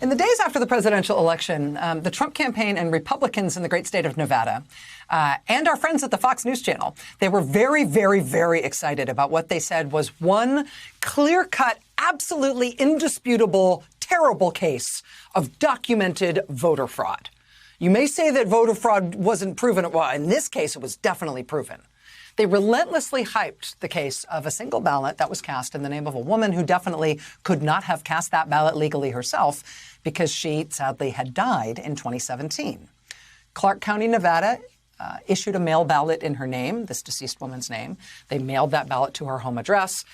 In the days after the presidential election, the Trump campaign and Republicans in the great state of Nevada and our friends at the Fox News Channel, they were very, very, very excited about what they said was one clear-cut, absolutely indisputable, terrible case of documented voter fraud. You may say that voter fraud wasn't proven. Well, in this case, it was definitely proven. They relentlessly hyped the case of a single ballot that was cast in the name of a woman who definitely could not have cast that ballot legally herself because she sadly had died in 2017. Clark County, Nevada, issued a mail ballot in her name, this deceased woman's name. They mailed that ballot to her home address.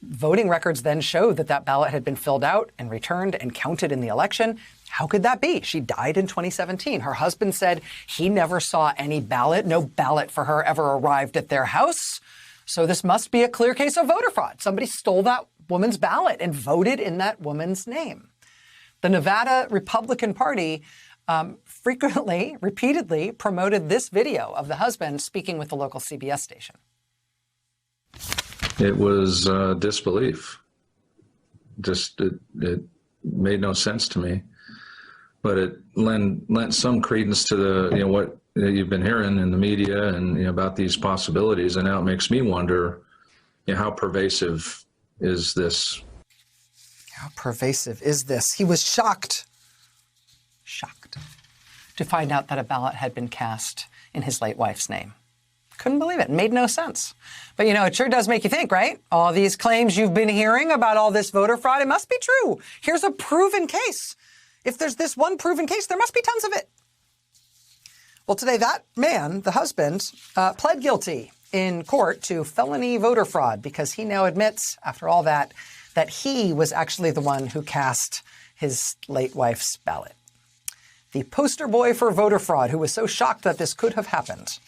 Voting records then showed that that ballot had been filled out and returned and counted in the election. How could that be? She died in 2017. Her husband said he never saw any ballot. No ballot for her ever arrived at their house. So this must be a clear case of voter fraud. Somebody stole that woman's ballot and voted in that woman's name. The Nevada Republican Party frequently, repeatedly promoted this video of the husband speaking with the local CBS station. It was disbelief. It made no sense to me, but it lent some credence to the what you've been hearing in the media and about these possibilities, and now it makes me wonder how pervasive is this? How pervasive is this? He was shocked to find out that a ballot had been cast in his late wife's name. Couldn't believe it. Made no sense. But, it sure does make you think, right? All these claims you've been hearing about all this voter fraud, it must be true. Here's a proven case. If there's this one proven case, there must be tons of it. Well, today that man, the husband, pled guilty in court to felony voter fraud because he now admits, after all that he was actually the one who cast his late wife's ballot. The poster boy for voter fraud, who was so shocked that this could have happened.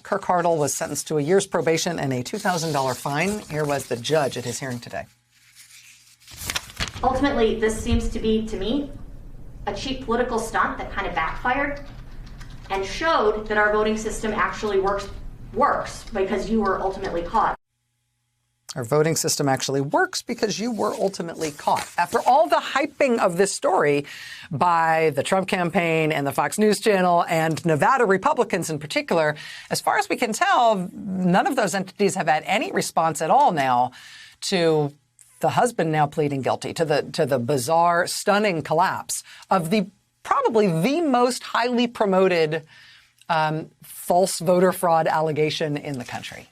Kirk Hartle was sentenced to a year's probation and a $2,000 fine. Here was the judge at his hearing today. Ultimately, this seems to be, to me, a cheap political stunt that kind of backfired and showed that our voting system actually works because you were ultimately caught. Our voting system actually works because you were ultimately caught. After all the hyping of this story by the Trump campaign and the Fox News Channel and Nevada Republicans in particular, as far as we can tell, none of those entities have had any response at all now to the husband now pleading guilty, to the bizarre, stunning collapse of probably the most highly promoted false voter fraud allegation in the country.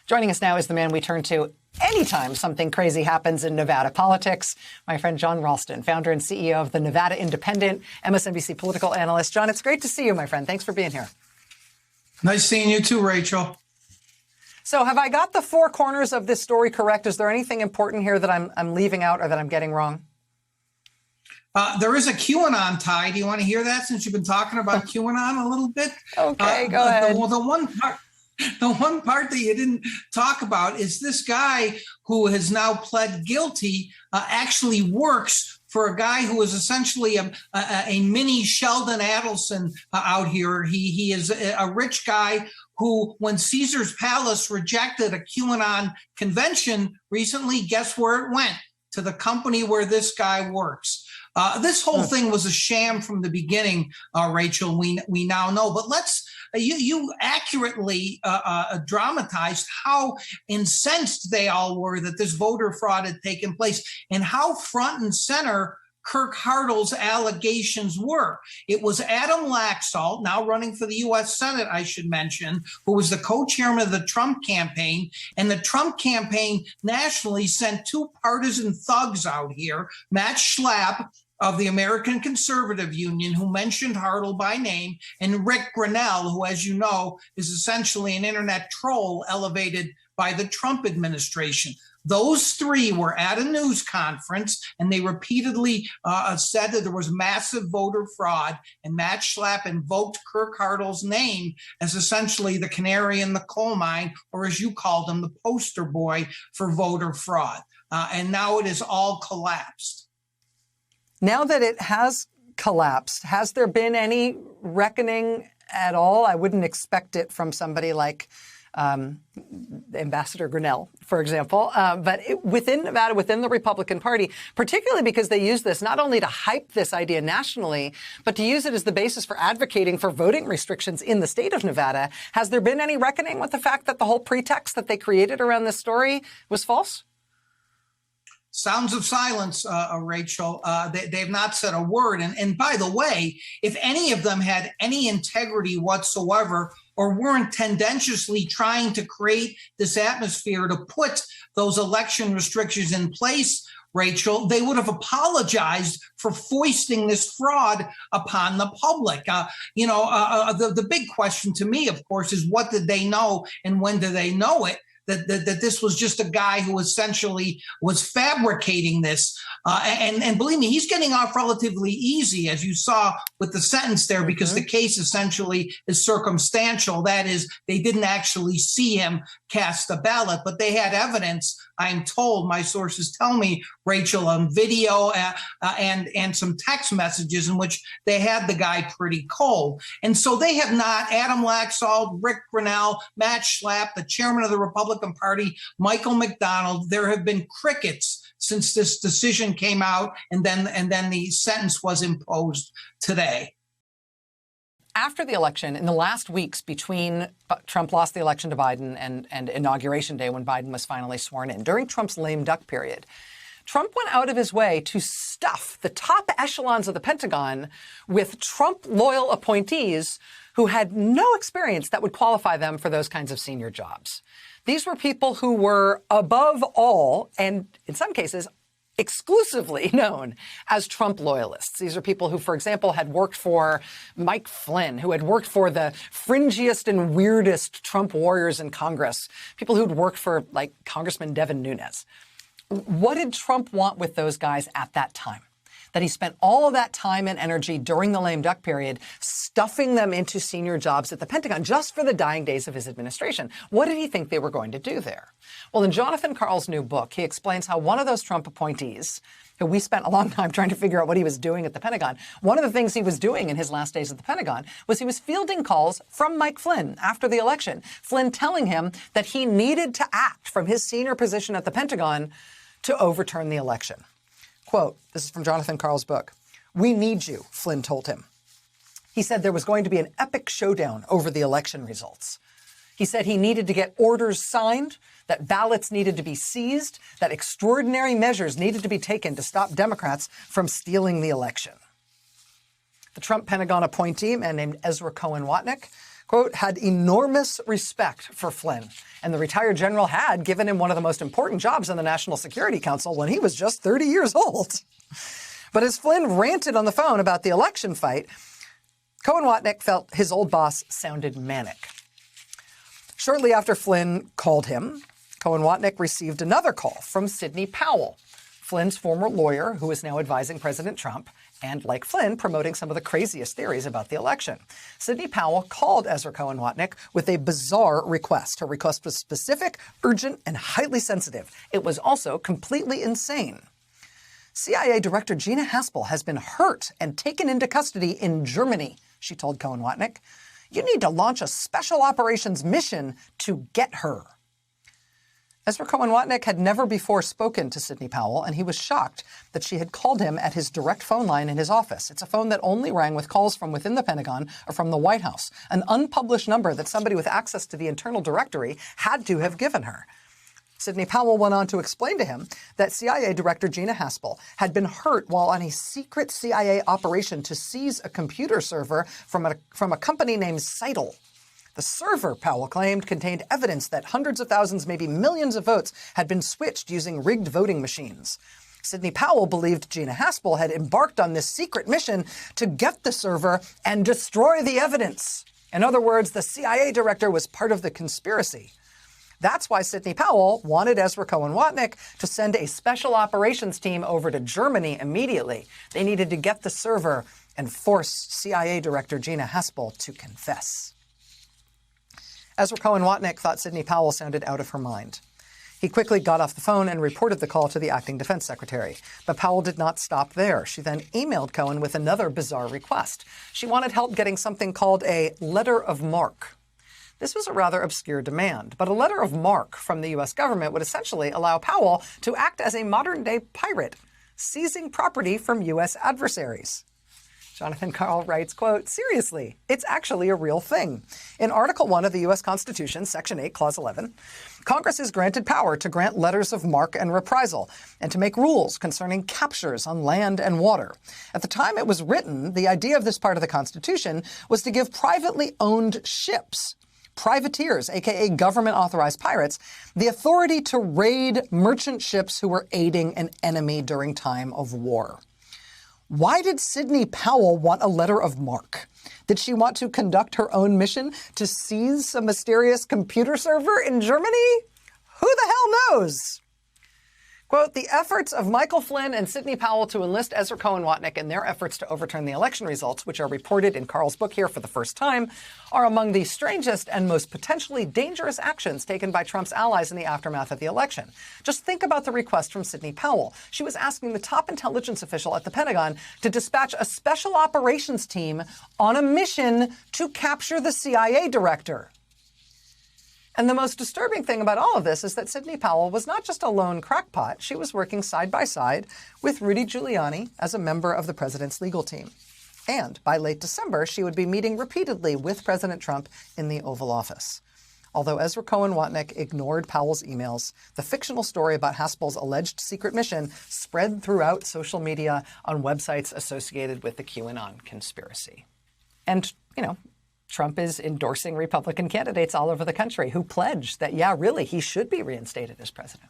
Joining us now is the man we turn to anytime something crazy happens in Nevada politics, my friend John Ralston, founder and CEO of the Nevada Independent, MSNBC political analyst. John, it's great to see you, my friend. Thanks for being here. Nice seeing you too, Rachel. So have I got the four corners of this story correct? Is there anything important here that I'm leaving out or that I'm getting wrong? There is a QAnon tie. Do you want to hear that since you've been talking about QAnon a little bit? Okay, go ahead. The one part that you didn't talk about is this guy who has now pled guilty actually works for a guy who is essentially a mini Sheldon Adelson out here. He is a rich guy who, when Caesar's Palace rejected a QAnon convention recently, guess where it went? To the company where this guy works. This whole thing was a sham from the beginning, Rachel. We now know. But you accurately dramatized how incensed they all were that this voter fraud had taken place and how front and center Kirk Hartle's allegations were. It was Adam Laxalt, now running for the U.S. Senate, I should mention, who was the co-chairman of the Trump campaign. And the Trump campaign nationally sent two partisan thugs out here, Matt Schlapp of the American Conservative Union, who mentioned Hartle by name, and Rick Grinnell, who, as you know, is essentially an internet troll elevated by the Trump administration. Those three were at a news conference, and they repeatedly said that there was massive voter fraud, and Matt Schlapp invoked Kirk Hartle's name as essentially the canary in the coal mine, or as you called him, the poster boy for voter fraud. And now it has all collapsed. Now that it has collapsed, has there been any reckoning at all? I wouldn't expect it from somebody like Ambassador Grinnell, for example, but within Nevada, within the Republican Party, particularly because they use this not only to hype this idea nationally, but to use it as the basis for advocating for voting restrictions in the state of Nevada. Has there been any reckoning with the fact that the whole pretext that they created around this story was false? Sounds of silence, Rachel. They've not said a word. And by the way, if any of them had any integrity whatsoever or weren't tendentiously trying to create this atmosphere to put those election restrictions in place, Rachel, they would have apologized for foisting this fraud upon the public. The big question to me, of course, is what did they know and when did they know it? That this was just a guy who essentially was fabricating this. And believe me, he's getting off relatively easy, as you saw with the sentence there, because the case essentially is circumstantial. That is, they didn't actually see him cast the ballot, but they had evidence, I'm told, my sources tell me, Rachel, on video and some text messages in which they had the guy pretty cold. And so they have not, Adam Laxalt, Rick Grinnell, Matt Schlapp, the chairman of the Republican Party, Michael McDonald, there have been crickets since this decision came out and then the sentence was imposed today. After the election, in the last weeks between Trump lost the election to Biden and Inauguration Day when Biden was finally sworn in, during Trump's lame duck period, Trump went out of his way to stuff the top echelons of the Pentagon with Trump-loyal appointees who had no experience that would qualify them for those kinds of senior jobs. These were people who were above all, and in some cases, exclusively known as Trump loyalists. These are people who, for example, had worked for Mike Flynn, who had worked for the fringiest and weirdest Trump warriors in Congress, people who'd worked for, like, Congressman Devin Nunes. What did Trump want with those guys at that time? That he spent all of that time and energy during the lame duck period stuffing them into senior jobs at the Pentagon just for the dying days of his administration. What did he think they were going to do there? Well, in Jonathan Karl's new book, he explains how one of those Trump appointees, who we spent a long time trying to figure out what he was doing at the Pentagon, one of the things he was doing in his last days at the Pentagon was he was fielding calls from Mike Flynn after the election. Flynn telling him that he needed to act from his senior position at the Pentagon to overturn the election. Quote, this is from Jonathan Karl's book. "We need you," Flynn told him. He said there was going to be an epic showdown over the election results. He said he needed to get orders signed, that ballots needed to be seized, that extraordinary measures needed to be taken to stop Democrats from stealing the election. The Trump Pentagon appointee, a man named Ezra Cohen Watnick, quote, had enormous respect for Flynn. And the retired general had given him one of the most important jobs in the National Security Council when he was just 30 years old. But as Flynn ranted on the phone about the election fight, Cohen Watnick felt his old boss sounded manic. Shortly after Flynn called him, Cohen Watnick received another call from Sidney Powel, Flynn's former lawyer who is now advising President Trump and, like Flynn, promoting some of the craziest theories about the election. Sidney Powel called Ezra Cohen Watnick with a bizarre request. Her request was specific, urgent, and highly sensitive. It was also completely insane. CIA Director Gina Haspel has been hurt and taken into custody in Germany, she told Cohen Watnick. You need to launch a special operations mission to get her. Ezra Cohen Watnick had never before spoken to Sidney Powel, and he was shocked that she had called him at his direct phone line in his office. It's a phone that only rang with calls from within the Pentagon or from the White House, an unpublished number that somebody with access to the internal directory had to have given her. Sidney Powel went on to explain to him that CIA Director Gina Haspel had been hurt while on a secret CIA operation to seize a computer server from a company named Seidel. The server, Powell claimed, contained evidence that hundreds of thousands, maybe millions of votes had been switched using rigged voting machines. Sidney Powell believed Gina Haspel had embarked on this secret mission to get the server and destroy the evidence. In other words, the CIA director was part of the conspiracy. That's why Sidney Powell wanted Ezra Cohen Watnick to send a special operations team over to Germany immediately. They needed to get the server and force CIA Director Gina Haspel to confess. Ezra Cohen Watnick thought Sidney Powell sounded out of her mind. He quickly got off the phone and reported the call to the acting defense secretary. But Powell did not stop there. She then emailed Cohen with another bizarre request. She wanted help getting something called a letter of marque. This was a rather obscure demand, but a letter of marque from the U.S. government would essentially allow Powell to act as a modern-day pirate, seizing property from U.S. adversaries. Jonathan Karl writes, quote, seriously, it's actually a real thing. In Article 1 of the U.S. Constitution, Section 8, Clause 11, Congress is granted power to grant letters of marque and reprisal and to make rules concerning captures on land and water. At the time it was written, the idea of this part of the Constitution was to give privately owned ships, privateers, aka government-authorized pirates, the authority to raid merchant ships who were aiding an enemy during time of war. Why did Sidney Powell want a letter of marque? Did she want to conduct her own mission to seize a mysterious computer server in Germany? Who the hell knows? Quote, the efforts of Michael Flynn and Sidney Powell to enlist Ezra Cohen in their efforts to overturn the election results, which are reported in Karl's book here for the first time, are among the strangest and most potentially dangerous actions taken by Trump's allies in the aftermath of the election. Just think about the request from Sidney Powell. She was asking the top intelligence official at the Pentagon to dispatch a special operations team on a mission to capture the CIA director. And the most disturbing thing about all of this is that Sidney Powell was not just a lone crackpot. She was working side by side with Rudy Giuliani as a member of the president's legal team. And by late December, she would be meeting repeatedly with President Trump in the Oval Office. Although Ezra Cohen ignored Powell's emails, the fictional story about Haspel's alleged secret mission spread throughout social media on websites associated with the QAnon conspiracy. And, Trump is endorsing Republican candidates all over the country who pledged that, yeah, really, he should be reinstated as president.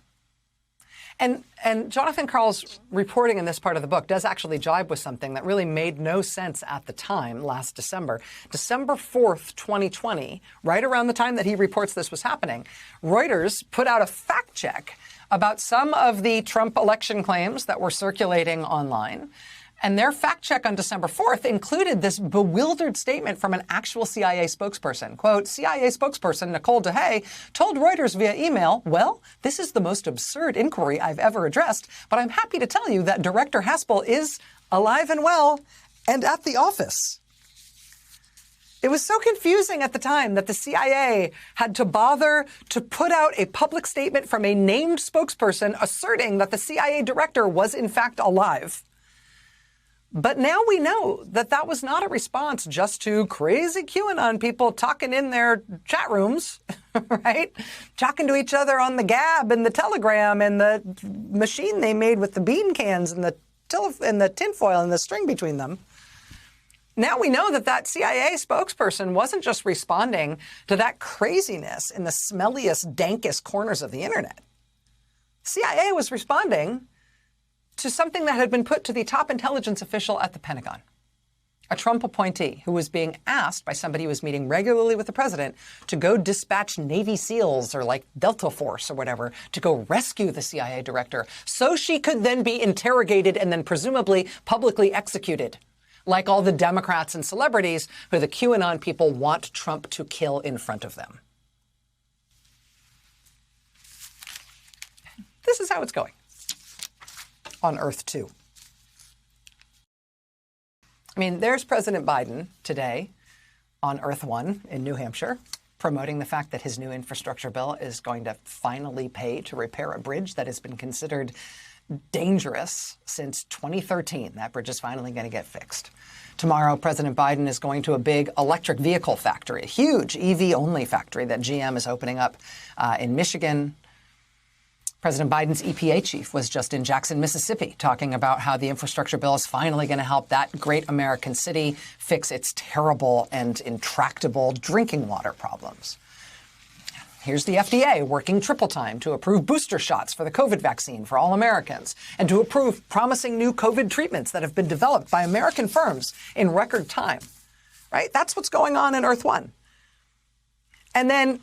And Jonathan Karl's reporting in this part of the book does actually jibe with something that really made no sense at the time last December. December 4th, 2020, right around the time that he reports this was happening, Reuters put out a fact check about some of the Trump election claims that were circulating online. And their fact check on December 4th included this bewildered statement from an actual CIA spokesperson. Quote, CIA spokesperson Nicole DeHay told Reuters via email, well, this is the most absurd inquiry I've ever addressed, but I'm happy to tell you that Director Haspel is alive and well and at the office. It was so confusing at the time that the CIA had to bother to put out a public statement from a named spokesperson asserting that the CIA director was in fact alive. But now we know that that was not a response just to crazy QAnon people talking in their chat rooms, right? Talking to each other on the Gab and the Telegram and the machine they made with the bean cans and the tinfoil and the string between them. Now we know that that CIA spokesperson wasn't just responding to that craziness in the smelliest, dankest corners of the internet. CIA was responding to something that had been put to the top intelligence official at the Pentagon, a Trump appointee who was being asked by somebody who was meeting regularly with the president to go dispatch Navy SEALs or like Delta Force or whatever to go rescue the CIA director so she could then be interrogated and then presumably publicly executed, like all the Democrats and celebrities who the QAnon people want Trump to kill in front of them. This is how it's going on Earth 2. I mean, there's President Biden today on Earth 1 in New Hampshire, promoting the fact that his new infrastructure bill is going to finally pay to repair a bridge that has been considered dangerous since 2013. That bridge is finally going to get fixed. Tomorrow, President Biden is going to a big electric vehicle factory, a huge EV-only factory that GM is opening up in Michigan. President Biden's EPA chief was just in Jackson, Mississippi, talking about how the infrastructure bill is finally going to help that great American city fix its terrible and intractable drinking water problems. Here's the FDA working triple time to approve booster shots for the COVID vaccine for all Americans and to approve promising new COVID treatments that have been developed by American firms in record time, right? That's what's going on in Earth 1. And then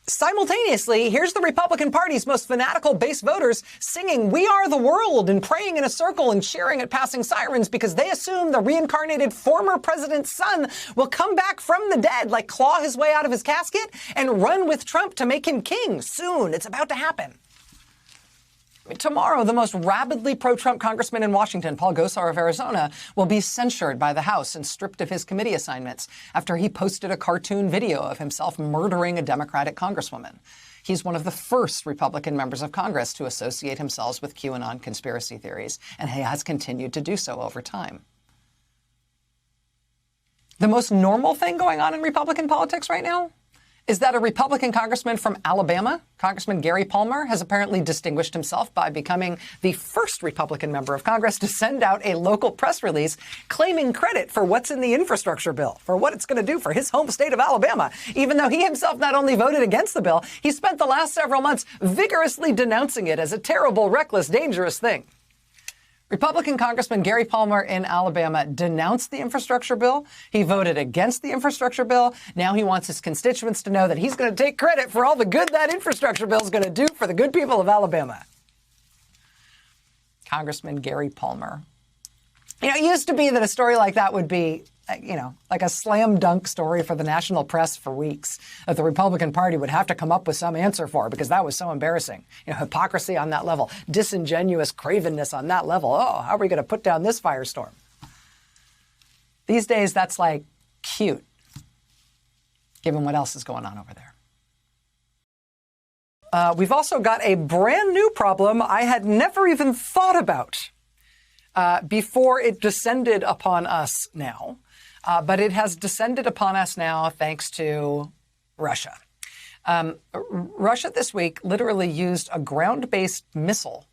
simultaneously, here's the Republican Party's most fanatical base voters singing "We Are the World" and praying in a circle and cheering at passing sirens because they assume the reincarnated former president's son will come back from the dead, like claw his way out of his casket and run with Trump to make him king soon. It's about to happen. Tomorrow, the most rabidly pro-Trump congressman in Washington, Paul Gosar of Arizona, will be censured by the House and stripped of his committee assignments after he posted a cartoon video of himself murdering a Democratic congresswoman. He's one of the first Republican members of Congress to associate himself with QAnon conspiracy theories, and he has continued to do so over time. The most normal thing going on in Republican politics right now is that a Republican congressman from Alabama, Congressman Gary Palmer, has apparently distinguished himself by becoming the first Republican member of Congress to send out a local press release claiming credit for what's in the infrastructure bill, for what it's going to do for his home state of Alabama, even though he himself not only voted against the bill, he spent the last several months vigorously denouncing it as a terrible, reckless, dangerous thing. Republican Congressman Gary Palmer in Alabama denounced the infrastructure bill. He voted against the infrastructure bill. Now he wants his constituents to know that he's going to take credit for all the good that infrastructure bill is going to do for the good people of Alabama. Congressman Gary Palmer. It used to be that a story like that would be, like a slam dunk story for the national press for weeks, that the Republican Party would have to come up with some answer for because that was so embarrassing. Hypocrisy on that level, disingenuous cravenness on that level. Oh, how are we going to put down this firestorm? These days, that's like cute, given what else is going on over there. We've also got a brand new problem I had never even thought about before it descended upon us now. But it has descended upon us now thanks to Russia. Russia this week literally used a ground-based missile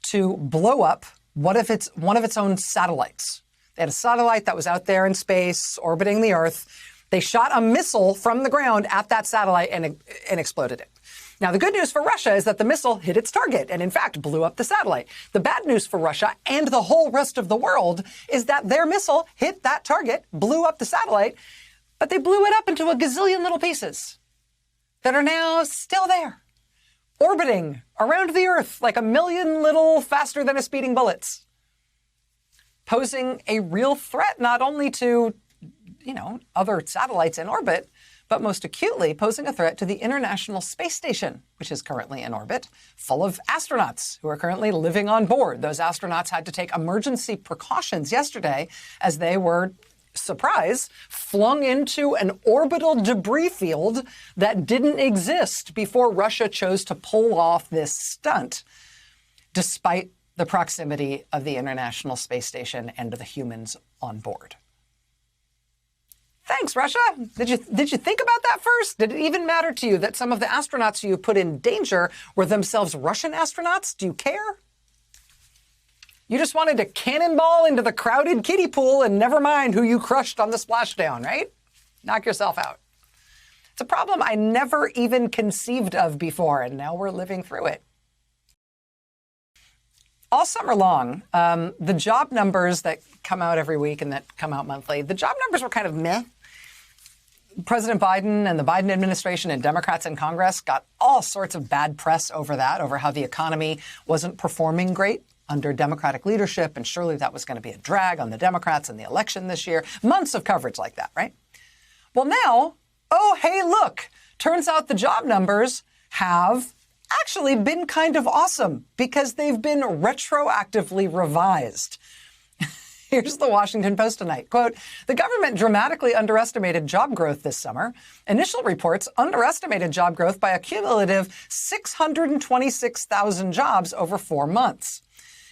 to blow up one of its own satellites. They had a satellite that was out there in space orbiting the Earth. They shot a missile from the ground at that satellite and exploded it. Now, the good news for Russia is that the missile hit its target and, in fact, blew up the satellite. The bad news for Russia and the whole rest of the world is that their missile hit that target, blew up the satellite, but they blew it up into a gazillion little pieces that are now still there, orbiting around the Earth like a million little faster than a speeding bullets, posing a real threat not only to, other satellites in orbit, but most acutely posing a threat to the International Space Station, which is currently in orbit, full of astronauts who are currently living on board. Those astronauts had to take emergency precautions yesterday as they were, surprise, flung into an orbital debris field that didn't exist before Russia chose to pull off this stunt, despite the proximity of the International Space Station and the humans on board. Thanks, Russia. Did you think about that first? Did it even matter to you that some of the astronauts you put in danger were themselves Russian astronauts? Do you care? You just wanted to cannonball into the crowded kiddie pool and never mind who you crushed on the splashdown, right? Knock yourself out. It's a problem I never even conceived of before, and now we're living through it. All summer long, the job numbers that come out every week and that come out monthly, the job numbers were kind of meh. President Biden and the Biden administration and Democrats in Congress got all sorts of bad press over that, over how the economy wasn't performing great under Democratic leadership, and surely that was going to be a drag on the Democrats in the election this year. Months of coverage like that, right? Well, now, oh, hey, look, turns out the job numbers have actually been kind of awesome because they've been retroactively revised. Here's the Washington Post tonight. Quote, the government dramatically underestimated job growth this summer. Initial reports underestimated job growth by a cumulative 626,000 jobs over 4 months.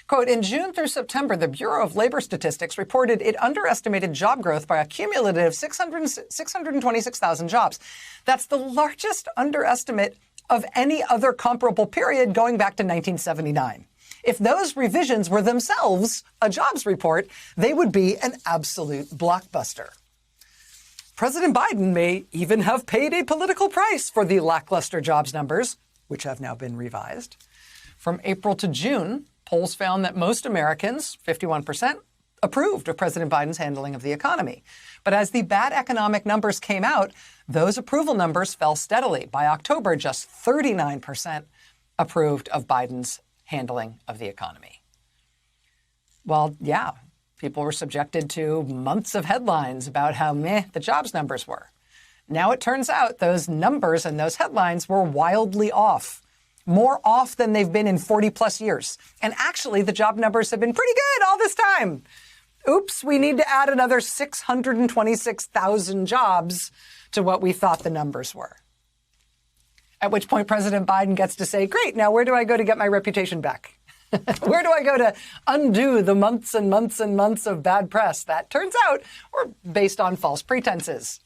Quote, in June through September, the Bureau of Labor Statistics reported it underestimated job growth by a cumulative 626,000 jobs. That's the largest underestimate of any other comparable period going back to 1979. If those revisions were themselves a jobs report, they would be an absolute blockbuster. President Biden may even have paid a political price for the lackluster jobs numbers, which have now been revised. From April to June, polls found that most Americans, 51%, approved of President Biden's handling of the economy. But as the bad economic numbers came out, those approval numbers fell steadily. By October, just 39% approved of Biden's handling of the economy. Well, yeah, people were subjected to months of headlines about how meh the jobs numbers were. Now it turns out those numbers and those headlines were wildly off. more off than they've been in 40 plus years. And actually, the job numbers have been pretty good all this time. Oops, we need to add another 626,000 jobs to what we thought the numbers were. At which point President Biden gets to say, great, now where do I go to get my reputation back? Where do I go to undo the months and months and months of bad press that turns out were based on false pretenses?